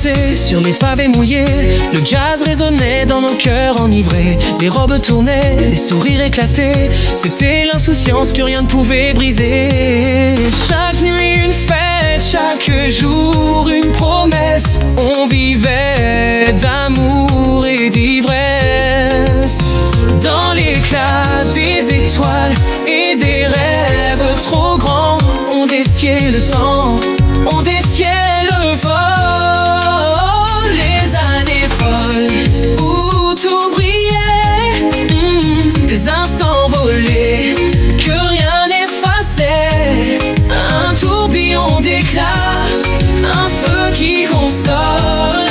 danser sur les pavés mouillés. Le jazz résonnait dans nos cœurs enivrés. Les robes tournaient, les sourires éclataient. C'était l'insouciance que rien ne pouvait briser. Chaque nuit une fête, chaque jour une promesse. On vivait d'amour et d'ivresse. Dans l'éclat des étoiles et des rêves trop grands, on défiait le temps, on défiait le vol. Les années folles où tout brillait, des instants volés que rien n'effaçait. Un tourbillon d'éclat, un feu qui console,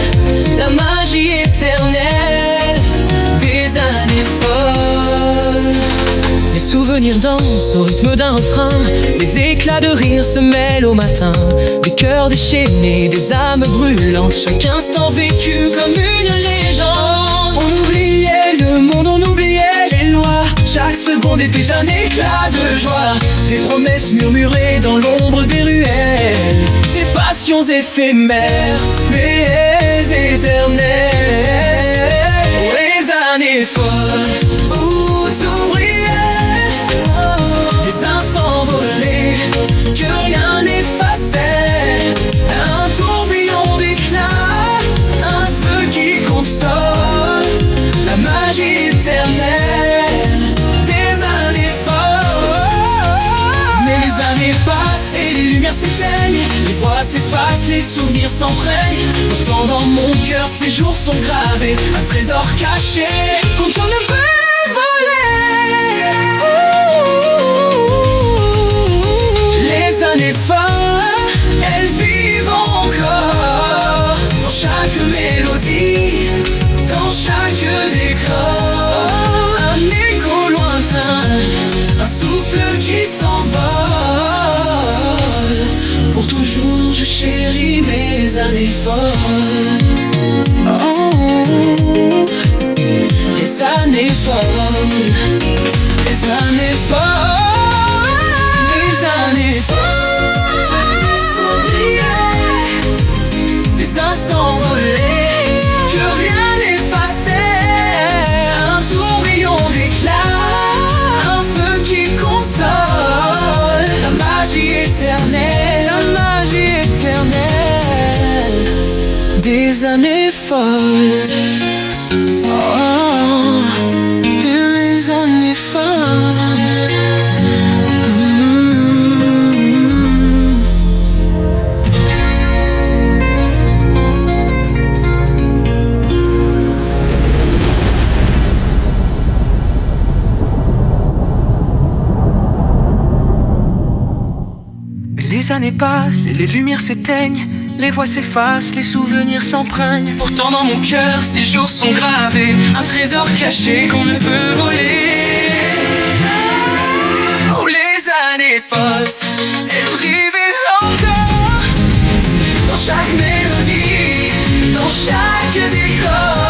la magie éternelle des années folles. Les souvenirs dansent au rythme d'un refrain, les éclats de rire se mêlent au matin. Des cœurs déchaînés, des âmes brûlantes, chaque instant vécu comme une légende. On oubliait le monde, on oubliait les lois. Chaque seconde était un éclat de joie. Des promesses murmurées dans l'ombre des ruelles. Des passions éphémères, mais éternelles. Les années folles où tout brillait, des instants volés que rien n'effaçait. Un tourbillon d'éclat, un feu qui console, la magie éternelle des années folles. Mais les années passent et les lumières s'éteignent, les voix s'effacent, les souvenirs s'emprègnent. Pourtant dans mon cœur ces jours sont gravés, un trésor caché qu'on ne peut voler. Les années folles, elles vivent encore dans chaque mélodie, dans chaque décor. Un écho lointain, un souffle qui s'envole. Pour toujours je chéris mes années folles. Oh, les années folles, les années folles, les années folles. Des instants volés que rien n'effaçait. Un tourbillon d'éclat, un feu qui console, la magie éternelle, la magie éternelle des années folles. Oh, les années folles. Les années passent et les lumières s'éteignent, les voix s'effacent, les souvenirs s'emprègnent. Pourtant dans mon cœur, ces jours sont gravés, un trésor caché qu'on ne peut voler. Oh, les années passent, elles vivent encore dans chaque mélodie, dans chaque décor.